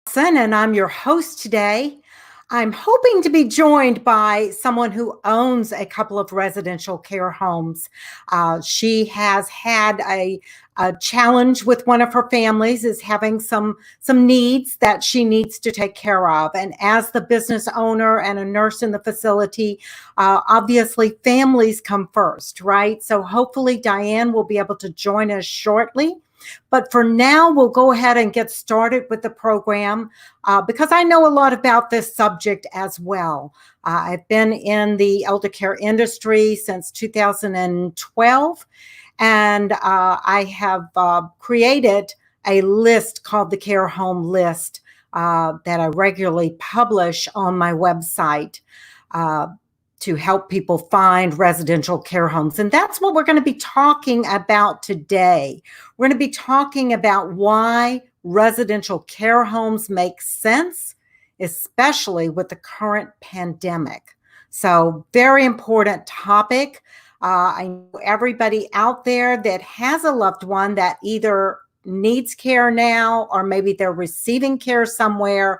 And I'm your host today. I'm hoping to be joined by someone who owns a couple of residential care homes. She has had a challenge with one of her families, is having some needs that she needs to take care of. And as the business owner and a nurse in the facility, obviously families come first, right? So hopefully Diane will be able to join us shortly. But for now, we'll go ahead and get started with the program because I know a lot about this subject as well. I've been in the elder care industry since 2012, and I have created a list called the Care Home List that I regularly publish on my website. To help people find residential care homes. And that's what we're going to be talking about today. We're going to be talking about why residential care homes make sense, especially with the current pandemic. So, very important topic. I know everybody out there that has a loved one that either needs care now or maybe they're receiving care somewhere.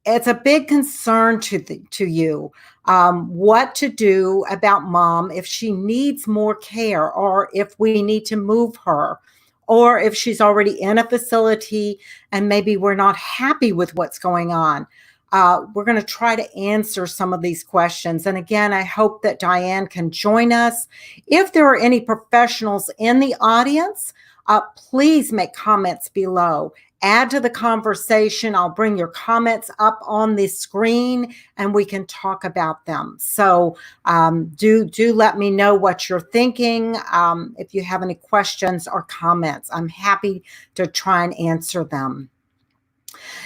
It's a big concern to you what to do about mom if she needs more care, or if we need to move her, or if she's already in a facility and maybe we're not happy with what's going on. We're going to try to answer some of these questions. And again, I hope that Diane can join us. If there are any professionals in the audience, please make comments below. Add to the conversation. I'll bring your comments up on the screen and we can talk about them. So do let me know what you're thinking. If you have any questions or comments, I'm happy to try and answer them.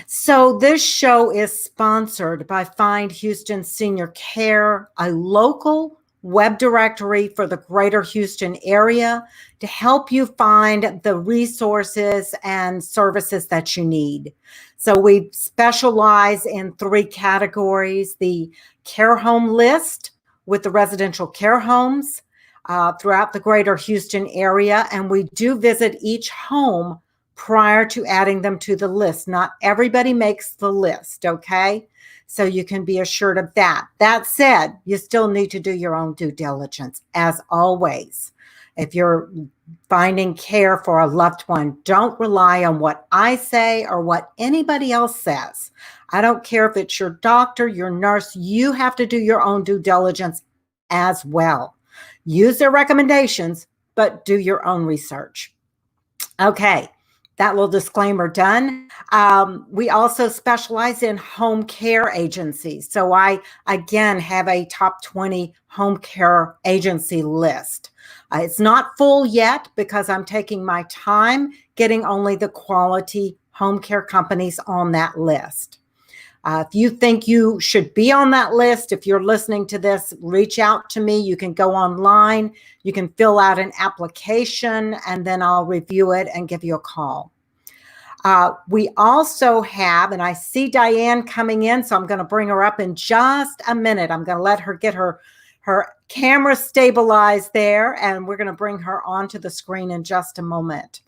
So this show is sponsored by Find Houston Senior Care, a local web directory for the greater Houston area to help you find the resources and services that you need. So we specialize in 3 categories: the care home list with the residential care homes throughout the greater Houston area. And we do visit each home prior to adding them to the list. Not everybody makes the list, okay? So you can be assured of that. That said, you still need to do your own due diligence, as always. If you're finding care for a loved one, don't rely on what I say or what anybody else says. I don't care if it's your doctor, your nurse, you have to do your own due diligence as well. Use their recommendations, but do your own research. Okay. That little disclaimer done. We also specialize in home care agencies. So I, again, have a top 20 home care agency list. It's not full yet because I'm taking my time getting only the quality home care companies on that list. If you think you should be on that list, if you're listening to this, reach out to me. You can go online, you can fill out an application, and then I'll review it and give you a call. We also have, and I see Diane coming in, so I'm going to bring her up in just a minute. I'm going to let her get her camera stabilized there, and we're going to bring her onto the screen in just a moment.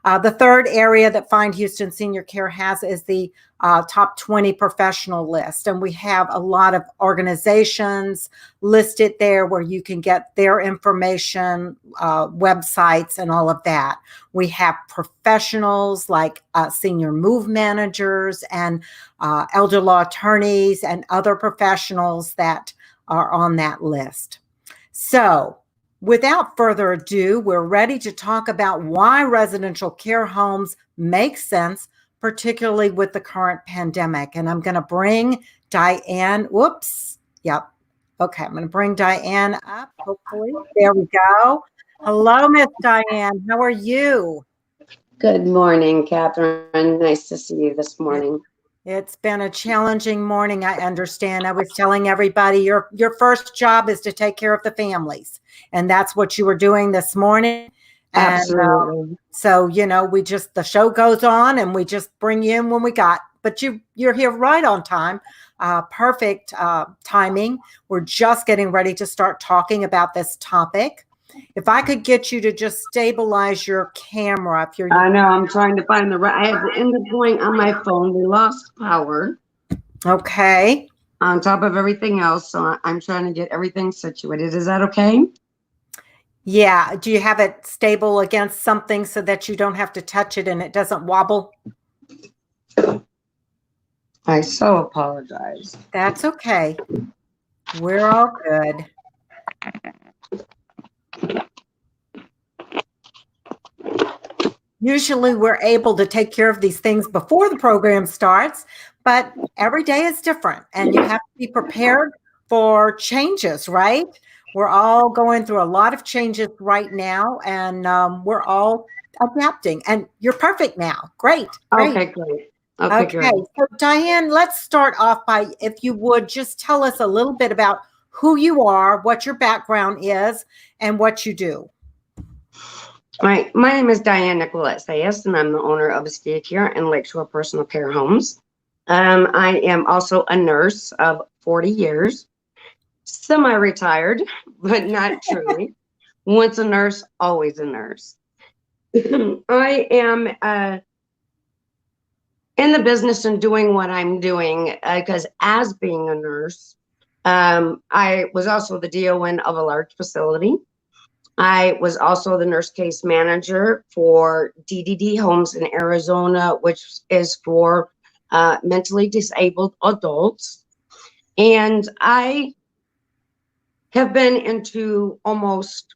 The third area that Find Houston Senior Care has is the top 20 professional list. And we have a lot of organizations listed there where you can get their information, websites, and all of that. We have professionals like senior move managers and elder law attorneys and other professionals that are on that list. So, without further ado, we're ready to talk about why residential care homes make sense, particularly with the current pandemic. And I'm going to bring Diane. Whoops. Yep. Okay. I'm going to bring Diane up, hopefully. There we go. Hello, Miss Diane. How are you? Good morning, Catherine. Nice to see you this morning. It's been a challenging morning, I understand. I was telling everybody your first job is to take care of the families. And that's what you were doing this morning. And Absolutely. so, the show goes on and we just bring you in when we got. But you're here right on time. Perfect timing. We're just getting ready to start talking about this topic. If I could get you to just stabilize your camera, if you're I know, I'm trying to find the right. I had to end up going on my phone. We lost power okay. on top of everything else. So I'm trying to get everything situated. Is that okay? Yeah. Do you have it stable against something so that you don't have to touch it and it doesn't wobble? I so apologize. That's okay. We're all good. Usually we're able to take care of these things before the program starts, but every day is different and you have to be prepared for changes, right? We're all going through a lot of changes right now and we're all adapting and you're perfect now. Great. Okay, great. Okay, Okay. great. So Diane, let's start off by, if you would just tell us a little bit about who you are, what your background is, and what you do. All right. My name is Diane Nicolette Sayas, and I'm the owner of Estia Care and Lakeshore Personal Care Homes. I am also a nurse of 40 years, semi-retired, but not truly. Once a nurse, always a nurse. I am in the business and doing what I'm doing because as being a nurse, I was also the DON of a large facility. I was also the nurse case manager for DDD Homes in Arizona, which is for mentally disabled adults. And I have been into almost,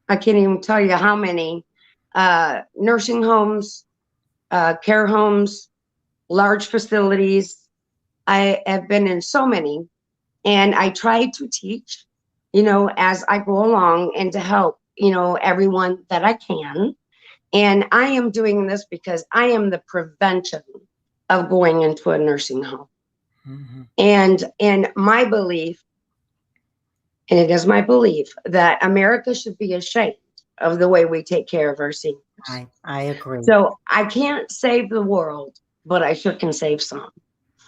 I can't even tell you how many nursing homes, care homes, large facilities. I have been in so many, and I try to teach, as I go along and to help, everyone that I can. And I am doing this because I am the prevention of going into a nursing home. Mm-hmm. And in my belief, and it is my belief, that America should be ashamed of the way we take care of our seniors. I agree. So I can't save the world, but I sure can save some.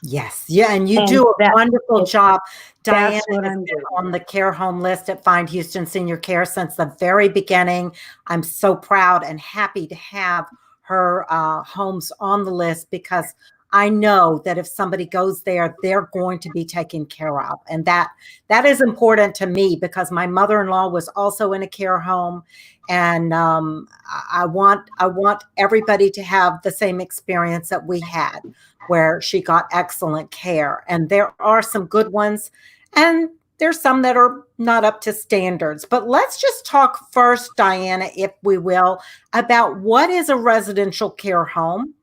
Yes. Yeah. And you do a wonderful job. Diane has been on the care home list at Find Houston Senior Care since the very beginning. I'm so proud and happy to have her homes on the list because I know that if somebody goes there, they're going to be taken care of. And that is important to me because my mother-in-law was also in a care home. And I want everybody to have the same experience that we had, where she got excellent care. And there are some good ones, and there's some that are not up to standards. But let's just talk first, Diana, if we will, about what is a residential care home.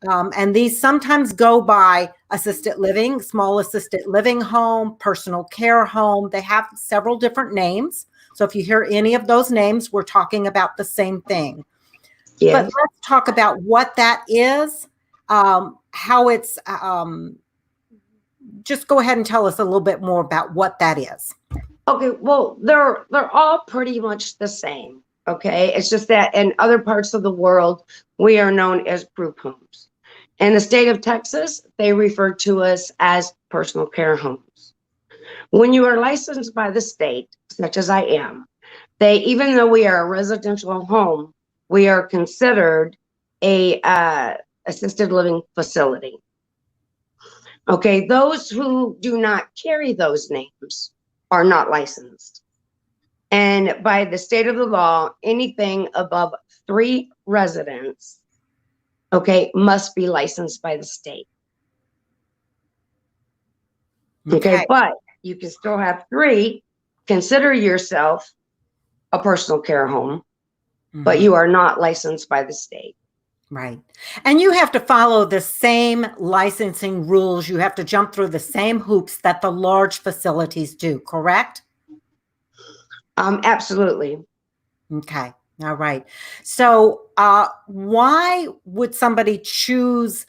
And these sometimes go by assisted living, small assisted living home, personal care home. They have several different names. So if you hear any of those names, we're talking about the same thing. Yes. But let's talk about what that is, how it's, just go ahead and tell us a little bit more about what that is. Okay, well, they're all pretty much the same. Okay, it's just that in other parts of the world, we are known as group homes. In the state of Texas, they refer to us as personal care homes. When you are licensed by the state, such as I am, even though we are a residential home, we are considered a assisted living facility. Okay, those who do not carry those names are not licensed. And by the state of the law, anything above 3 residents, okay, must be licensed by the state. Okay, but you can still have 3. Consider yourself a personal care home, but you are not licensed by the state. Right. And you have to follow the same licensing rules. You have to jump through the same hoops that the large facilities do, correct? Absolutely. Okay. All right. So why would somebody choose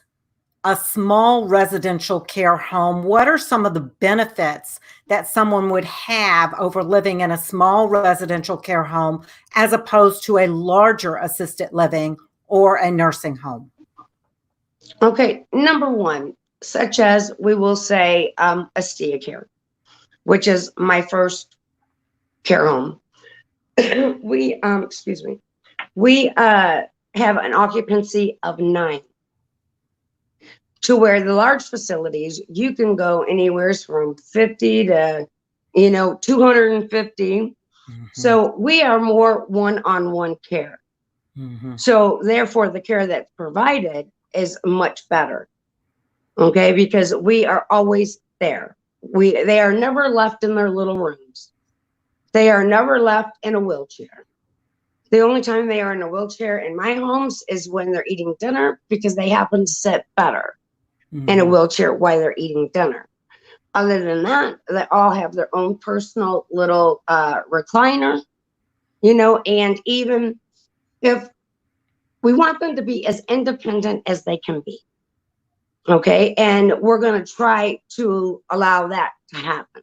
a small residential care home? What are some of the benefits that someone would have over living in a small residential care home as opposed to a larger assisted living or a nursing home? Okay, number one, such as we will say Estia Care, which is my first care home. excuse me, we have an occupancy of 9, to where the large facilities, you can go anywhere from 50 to, 250. So we are more one-on-one care. So therefore, the care that's provided is much better. Okay, because we are always there. They are never left in their little rooms. They are never left in a wheelchair. The only time they are in a wheelchair in my homes is when they're eating dinner, because they happen to sit better in a wheelchair while they're eating dinner. Other than that, they all have their own personal little recliner, and even if we want them to be as independent as they can be. Okay. And we're going to try to allow that to happen,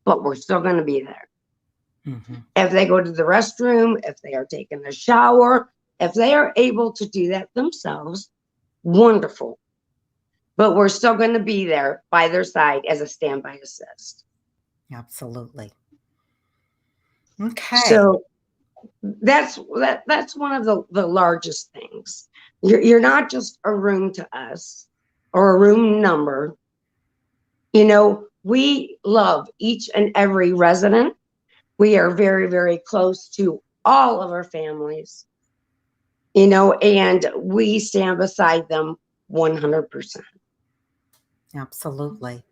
but we're still going to be there. If they go to the restroom, if they are taking a shower, if they are able to do that themselves, wonderful. But we're still going to be there by their side as a standby assist. Absolutely. Okay. So that's one of the largest things. You're not just a room to us or a room number. We love each and every resident. We are very, very close to all of our families, and we stand beside them 100%. Absolutely.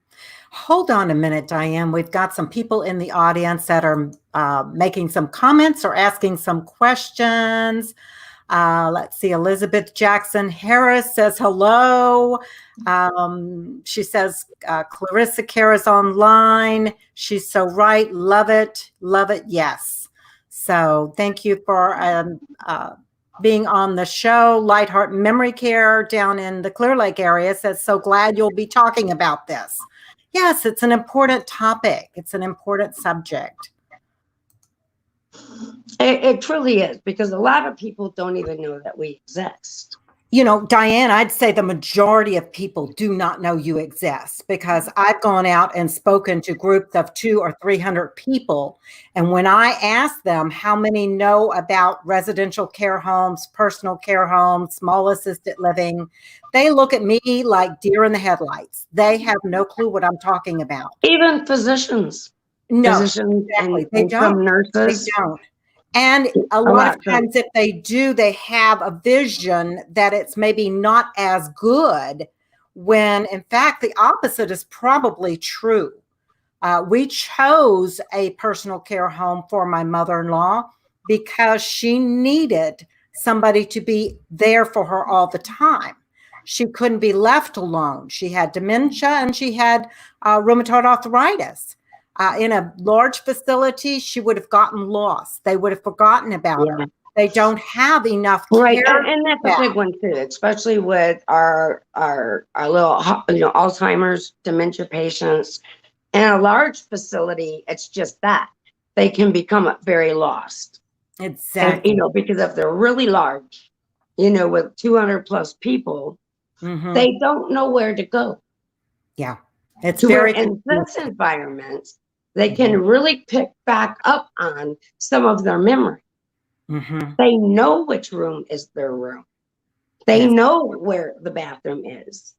Hold on a minute, Diane. We've got some people in the audience that are making some comments or asking some questions. Let's see. Elizabeth Jackson Harris says hello. She says Clarissa Kara's online. She's so right. Love it. Love it. Yes. So thank you for being on the show. Lightheart Memory Care down in the Clear Lake area says, so glad you'll be talking about this. Yes, it's an important topic. It's an important subject. It truly is, because a lot of people don't even know that we exist. Diane, I'd say the majority of people do not know you exist, because I've gone out and spoken to groups of 200 or 300 people. And when I ask them how many know about residential care homes, personal care homes, small assisted living, they look at me like deer in the headlights. They have no clue what I'm talking about. Even physicians. No, physicians exactly. and some nurses. They don't. And a lot of times if they do, they have a vision that it's maybe not as good, when in fact the opposite is probably true. We chose a personal care home for my mother-in-law because she needed somebody to be there for her all the time. She couldn't be left alone. She had dementia and she had rheumatoid arthritis. In a large facility, she would have gotten lost. They would have forgotten about her. They don't have enough care. Right, and that's a big one too, especially with our little, Alzheimer's, dementia patients. In a large facility, it's just that they can become very lost. Exactly. And, because if they're really large, with 200 plus people, they don't know where to go. Yeah, it's very in this environment. They can really pick back up on some of their memory. They know which room is their room. They know where the bathroom is.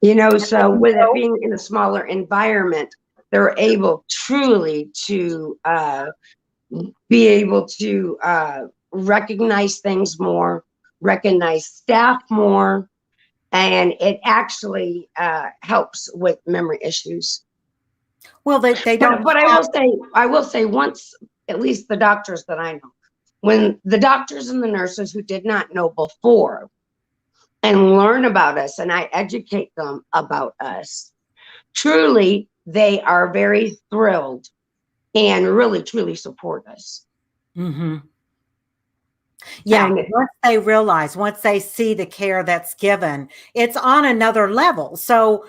So with it being in a smaller environment, they're able truly to be able to recognize things more, recognize staff more, and it actually helps with memory issues. Well, they don't. But I will say once, at least the doctors that I know, when the doctors and the nurses who did not know before and learn about us, and I educate them about us, truly, they are very thrilled and really, truly support us. Yeah, once they realize, once they see the care that's given, it's on another level. So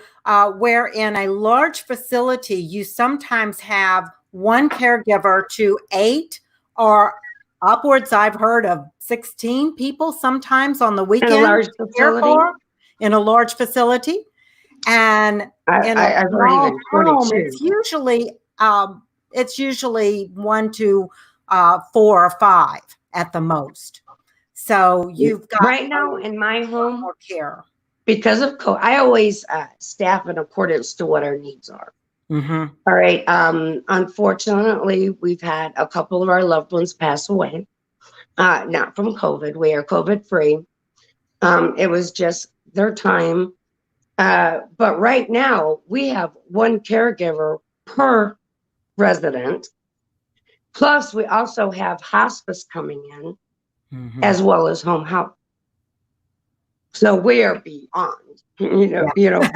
where in a large facility, you sometimes have one caregiver to 8 or upwards, I've heard of 16 people sometimes on the weekend. In a large facility? In a large facility. And in a small home, it's usually 1 to 4 or 5 at the most. So you've got Right now a in my lot home, more care. because of COVID, I always staff in accordance to what our needs are. Mm-hmm. All right. Unfortunately, we've had a couple of our loved ones pass away. Not from COVID. We are COVID free. It was just their time. But right now, we have one caregiver per resident. Plus, we also have hospice coming in, Mm-hmm. as well as home health. So we are beyond, beyond And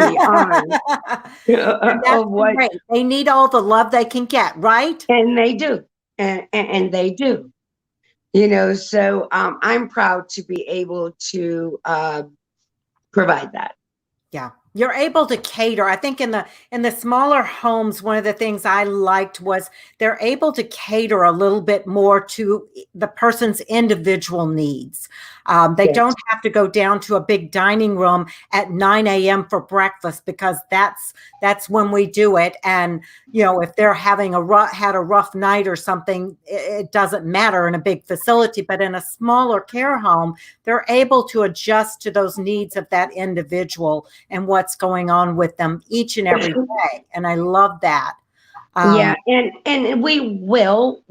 that's of what, great. They need all the love they can get, right? and they do, and they do. So I'm proud to be able to provide that. Yeah. You're able to cater. I think in the smaller homes, one of the things I liked was they're able to cater a little bit more to the person's individual needs. They Yes. don't have to go down to a big dining room at 9 a.m. for breakfast, because that's when we do it. And if they're having had a rough night or something, it doesn't matter in a big facility. But in a smaller care home, they're able to adjust to those needs of that individual and what's going on with them each and every day. And I love that. Yeah, and we'll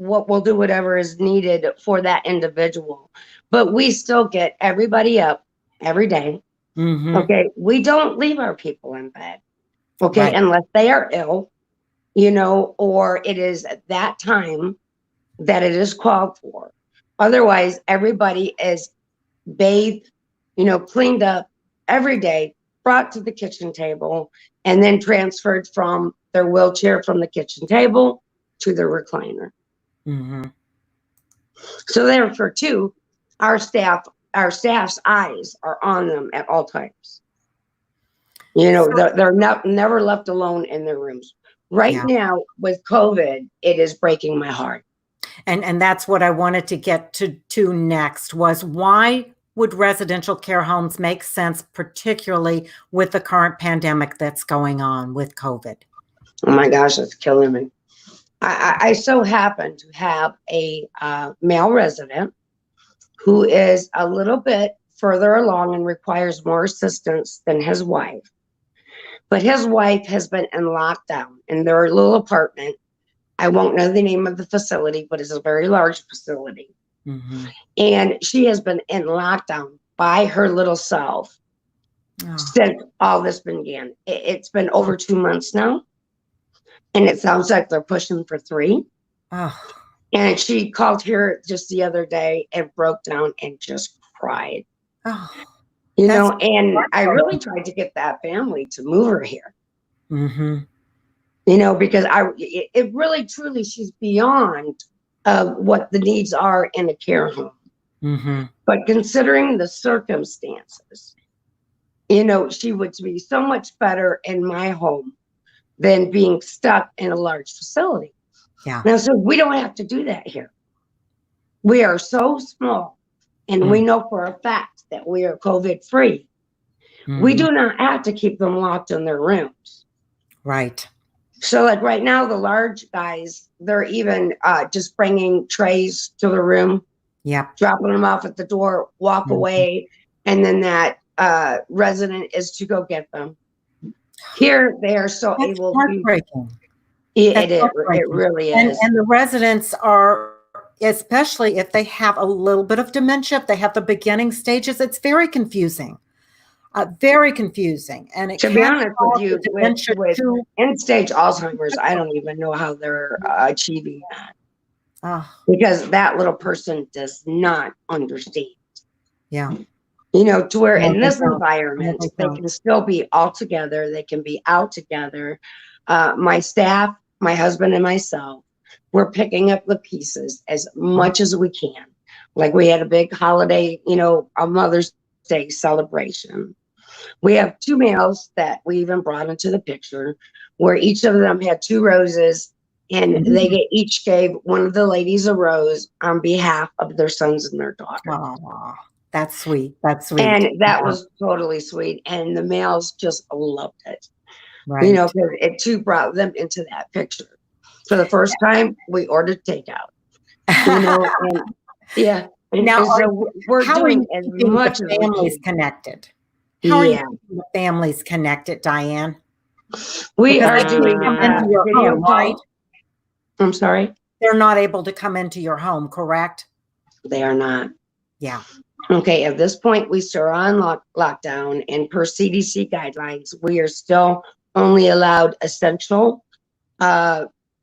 do whatever is needed for that individual, but we still get everybody up every day. Mm-hmm. Okay, we don't leave our people in bed. Okay, Right. unless they are ill, or it is at that time that it is called for. Otherwise, everybody is bathed, cleaned up every day, brought to the kitchen table, and then transferred from their wheelchair from the kitchen table to the recliner. Mm-hmm. So therefore, too, our staff's eyes are on them at all times. They're never left alone in their rooms. Right Yeah. now with COVID, it is breaking my heart. And that's what I wanted to get to next, was why would residential care homes make sense, particularly with the current pandemic that's going on with COVID? Oh my gosh, it's killing me. I so happen to have a male resident who is a little bit further along and requires more assistance than his wife. But his wife has been in lockdown in their little apartment. I won't know the name of the facility, but it's a very large facility. Mm-hmm. And she has been in lockdown by her little self since all this began. It's been over 2 months now. And it sounds like they're pushing for 3. Oh. And she called here just the other day and broke down and just cried. Oh. And I really tried to get that family to move her here. Mm-hmm. Because it really, truly, she's beyond what the needs are in a care home. Mm-hmm. But considering the circumstances, she would be so much better in my home than being stuck in a large facility. Yeah. Now, so we don't have to do that here. We are so small, and we know for a fact that we are COVID free. Mm-hmm. We do not have to keep them locked in their rooms. Right. So like right now, the large guys, they're even just bringing trays to the room. Yeah. Dropping them off at the door, walk away. And then that resident is to go get them. Here, they are so That's able heartbreaking. It really is. And the residents are, especially if they have a little bit of dementia, if they have the beginning stages, it's very confusing. Very confusing. And it to be honest with you, with too. end-stage Alzheimer's, I don't even know how they're achieving that. Because that little person does not understand. Yeah. To where in this environment, they can still be all together. They can be out together. My staff, my husband and myself, we're picking up the pieces as much as we can. Like we had a big holiday, a Mother's Day celebration. We have 2 males that we even brought into the picture, where each of them had 2 roses, and they each gave one of the ladies a rose on behalf of their sons and their daughters. Oh, that's sweet. That's sweet. And that was totally sweet. And the males just loved it. Right. Because it too brought them into that picture. For the first time, we ordered takeout. And yeah. Now, And so we're how are doing you as keeping much the as we families can. connected? How are you Yeah. keeping the families connected, Diane? We Because are they can't doing come into your video home, right? calls. I'm sorry? They're not able to come into your home, correct? They are not. Yeah. Okay, at this point, we still are on lockdown, and per CDC guidelines, we are still only allowed essential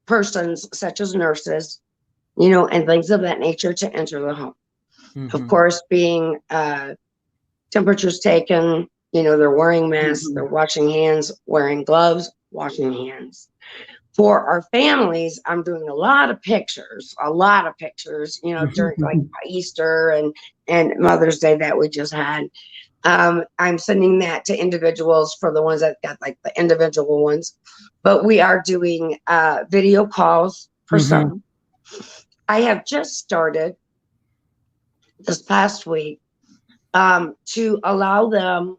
persons such as nurses, and things of that nature to enter the home. Of course, being temperatures taken, they're wearing masks, they're washing hands, wearing gloves, washing hands. For our families, I'm doing a lot of pictures, during like Easter and Mother's Day that we just had. I'm sending that to individuals for the ones that got like the individual ones, but we are doing video calls for some. I have just started this past week to allow them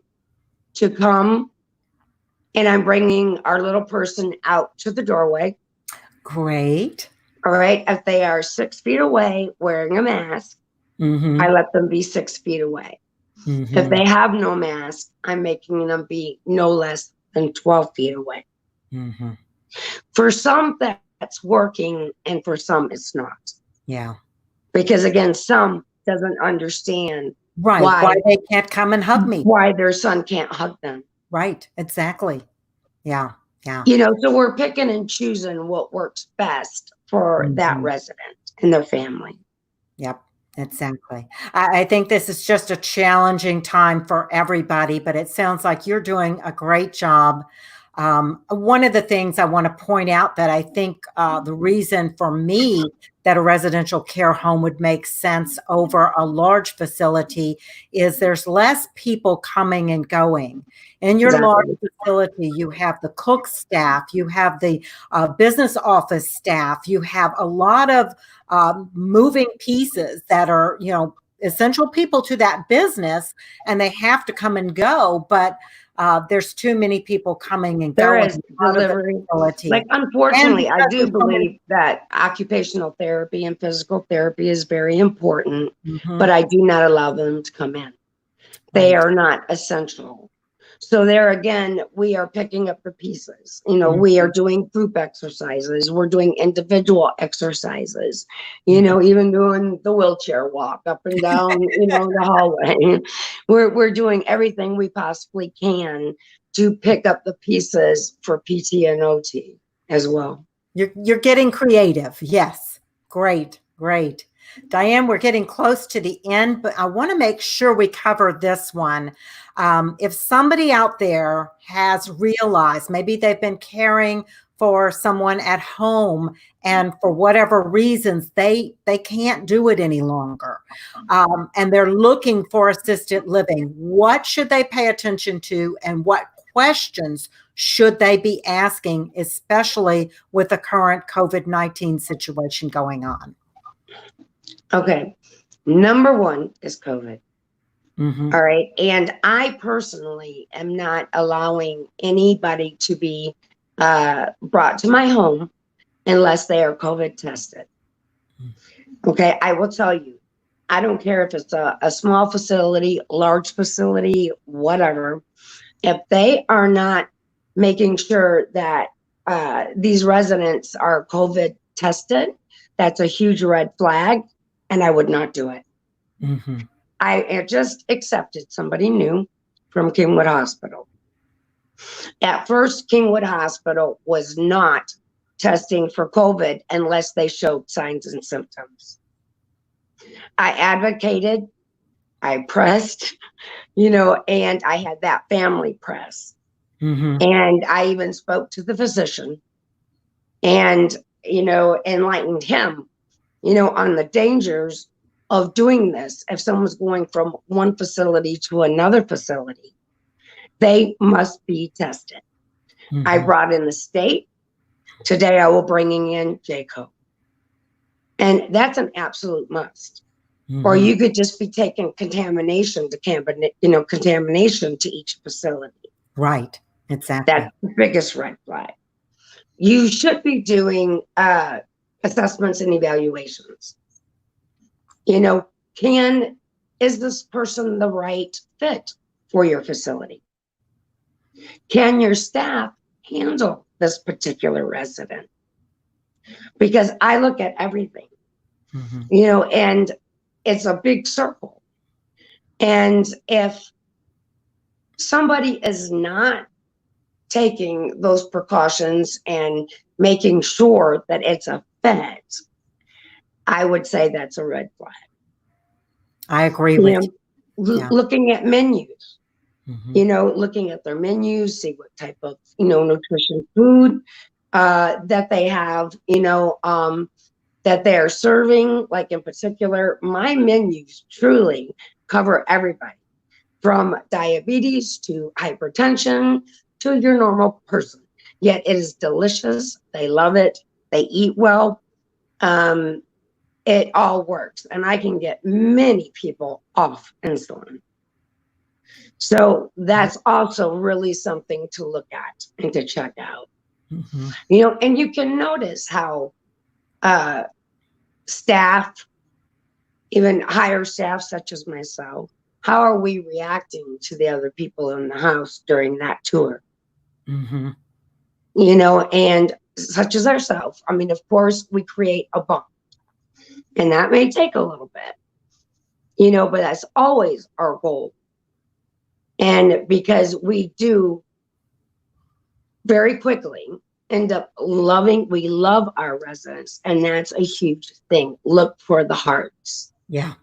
to come, and I'm bringing our little person out to the doorway. Great. All right. If they are 6 feet away wearing a mask, I let them be 6 feet away. If they have no mask, I'm making them be no less than 12 feet away. For some, that's working, and for some, it's not. Yeah. Because again, some doesn't understand why they can't come and hug me. Why their son can't hug them. Right. Exactly. Yeah. Yeah. So we're picking and choosing what works best for that resident and their family. Yep. Exactly. I think this is just a challenging time for everybody, but it sounds like you're doing a great job. One of the things I want to point out that I think the reason for me that a residential care home would make sense over a large facility is there's less people coming and going. In your large facility, you have the cook staff, you have the business office staff, you have a lot of moving pieces that are, essential people to that business, and they have to come and go, but there's too many people coming and There going is out of the delivery. facility. Like, unfortunately, I do there's so many- believe that occupational therapy and physical therapy is very important, but I do not allow them to come in. They are not essential. So there again, we are picking up the pieces. We are doing group exercises. We're doing individual exercises, even doing the wheelchair walk up and down, the hallway. We're doing everything we possibly can to pick up the pieces for PT and OT as well. You're getting creative. Yes. Great. Great. Diane, we're getting close to the end, but I want to make sure we cover this one. If somebody out there has realized maybe they've been caring for someone at home and for whatever reasons they can't do it any longer, and they're looking for assisted living, what should they pay attention to, and what questions should they be asking, especially with the current COVID-19 situation going on? Okay. Number one is COVID. All right. And I personally am not allowing anybody to be brought to my home unless they are COVID tested. Okay. I will tell you, I don't care if it's a small facility, large facility, whatever. If they are not making sure that these residents are COVID tested, that's a huge red flag, and I would not do it. I just accepted somebody new from Kingwood Hospital. At first, Kingwood Hospital was not testing for COVID unless they showed signs and symptoms. I advocated, I pressed, and I had that family press. And I even spoke to the physician and, enlightened him, on the dangers of doing this. If someone's going from one facility to another facility, they must be tested. I brought in the state. Today I will bringing in JCO. And that's an absolute must. Or you could just be taking contamination to each facility. Right. Exactly. That's the biggest red flag. You should be doing assessments and evaluations. You know, is this person the right fit for your facility? Can your staff handle this particular resident? Because I look at everything, you know, and it's a big circle. And if somebody is not taking those precautions and making sure that it's a fit, I would say that's a red flag. I agree You with know, you. Yeah. looking at menus, you know, looking at their menus, see what type of, you know, nutrition food that they have, you know, that they're serving. Like in particular, my menus truly cover everybody from diabetes to hypertension to your normal person. Yet it is delicious. They love it. They eat well. It all works. And I can get many people off insulin. So that's also really something to look at and to check out. You know, and you can notice how staff, even higher staff such as myself, how are we reacting to the other people in the house during that tour? You know, and such as ourselves. I mean, of course, we create a bond, and that may take a little bit, you know, but that's always our goal. And because we do very quickly end up we love our residents, and that's a huge thing. Look for the hearts. Yeah.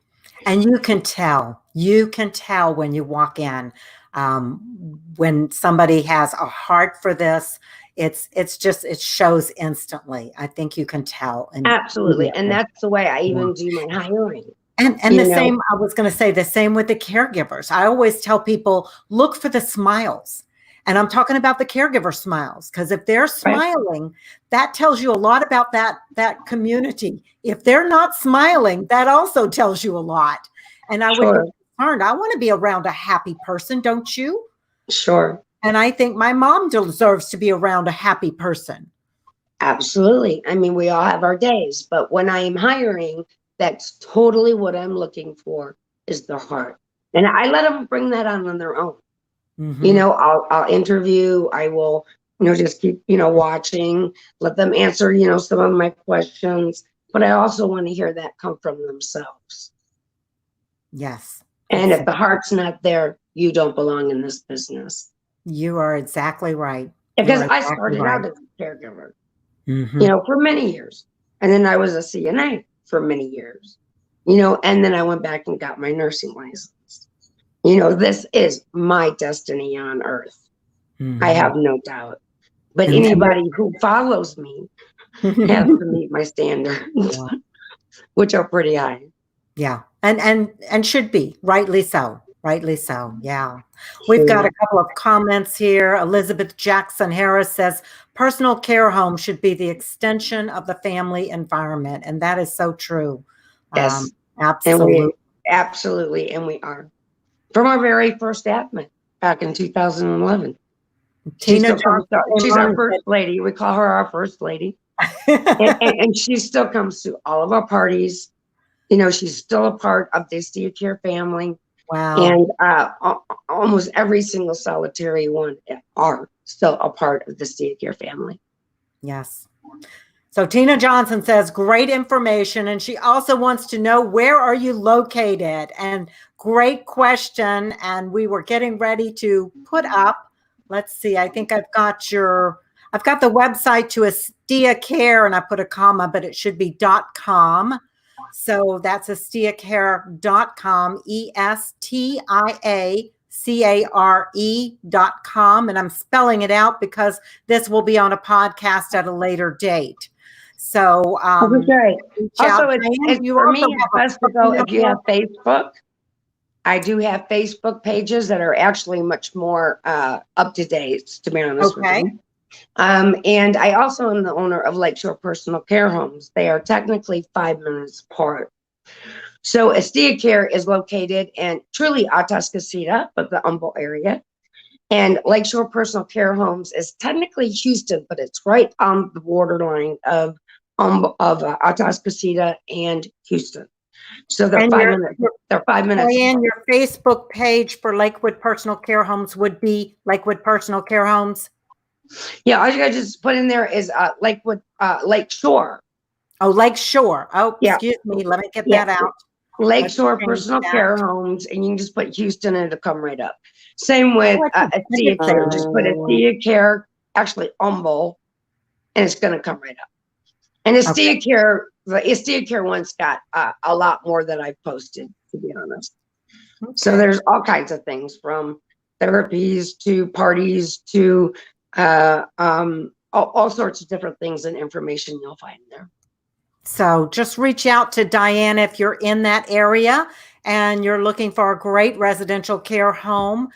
And you can tell when you walk in, when somebody has a heart for this, it shows instantly. I think you can tell. Absolutely. And that's the way I even do my hiring. And the same, I was going to say the same with the caregivers. I always tell people, look for the smiles. And I'm talking about the caregiver smiles, because if they're smiling, that tells you a lot about that community. If they're not smiling, that also tells you a lot. And I would be concerned. I want to be around a happy person, don't you? Sure. And I think my mom deserves to be around a happy person. Absolutely. I mean, we all have our days, but when I am hiring, that's totally what I'm looking for, is the heart. And I let them bring that on their own. You know, I'll interview, I will, you know, just keep, you know, watching, let them answer, you know, some of my questions, but I also want to hear that come from themselves. Yes. And if the heart's not there, you don't belong in this business. You are exactly right. Because I started out as a caregiver, you know, for many years. And then I was a CNA for many years, you know, and then I went back and got my nursing license. You know, this is my destiny on earth. I have no doubt. But anybody who follows me has to meet my standards, which are pretty high. Yeah. And should be, rightly so. Rightly so. Yeah. We've got a couple of comments here. Elizabeth Jackson Harris says, personal care home should be the extension of the family environment. And that is so true. Yes. Absolutely. Absolutely. And we are. From our very first admin back in 2011. She's our first lady. We call her our first lady. and she still comes to all of our parties. You know, she's still a part of the Estia Care family. Wow. And almost every single solitary one are still a part of the Estia Care family. Yes. So Tina Johnson says, great information. And she also wants to know, where are you located? And great question. And we were getting ready to put up, let's see, I think I've got the website to Estia Care, and I put a comma, but it should be .com. So that's estiacare.com, ESTIACARE.com. And I'm spelling it out because this will be on a podcast at a later date. So, okay. Also, it's for me, it's best to go if you have Facebook. I do have Facebook pages that are actually much more up to date, to be honest with you. And I also am the owner of Lakeshore Personal Care Homes. They are technically 5 minutes apart. So Estia Care is located in truly Atascocita, but the Humble area. And Lakeshore Personal Care Homes is technically Houston, but it's right on the borderline of Atascocita and Houston. So they're And 5 minutes. They're 5 minutes. Diane, your Facebook page for Lakewood Personal Care Homes would be Lakewood Personal Care Homes? Yeah, all you gotta just put in there is Lakewood, Lake Shore. Oh, Lake Shore. Oh, Yeah. excuse me. Let me get Yeah. that out. Lake Let's Shore change Personal that. Care Homes, and you can just put Houston and it'll come right up. Same with Oh, I can Estia find Care. it. Just put Estia Care, actually Humble, and it's gonna come right up. And Estia Care, the Estia Care one's got a lot more that I've posted, to be honest. Okay. So there's all kinds of things, from therapies to parties to all sorts of different things and information you'll find there. So just reach out to Diane if you're in that area and you're looking for a great residential care home.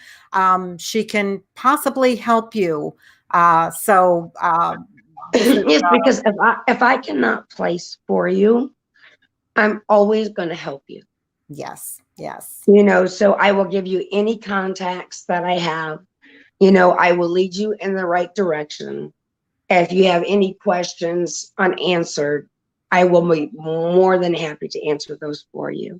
She can possibly help you. This is, Yes, because if I cannot place for you, I'm always going to help you. yes, yes. You know, so I will give you any contacts that I have. You know, I will lead you in the right direction. If you have any questions unanswered, I will be more than happy to answer those for you.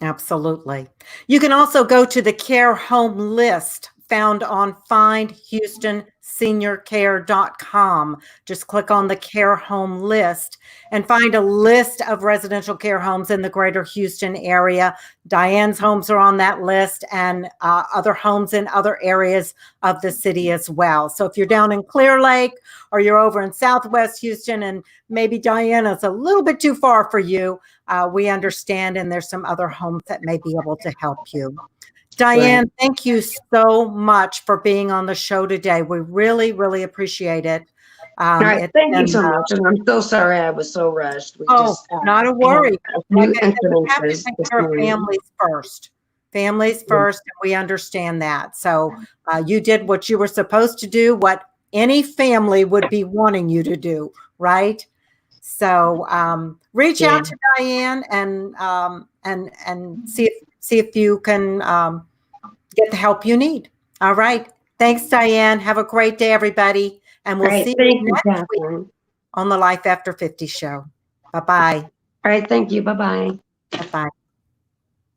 Absolutely. You can also go to the care home list found on findhoustonseniorcare.com. Just click on the care home list and find a list of residential care homes in the greater Houston area. Diane's homes are on that list, and other homes in other areas of the city as well. So if you're down in Clear Lake or you're over in Southwest Houston and maybe Diana's a little bit too far for you, we understand, and there's some other homes that may be able to help you. Diane, Right. thank you so much for being on the show today. We really, really appreciate it. All right, thank you so much. And I'm so sorry I was so rushed. We not a worry. New Like I said, we have to incidences take this care of morning. families first. Families first, and we understand that. So you did what you were supposed to do, what any family would be wanting you to do, right? So reach out to Diane and see if you can get the help you need. All right. Thanks, Diane. Have a great day, everybody. And we'll see you next week on the Life After 50 show. Bye-bye. All right. Thank you. Bye-bye. Bye-bye.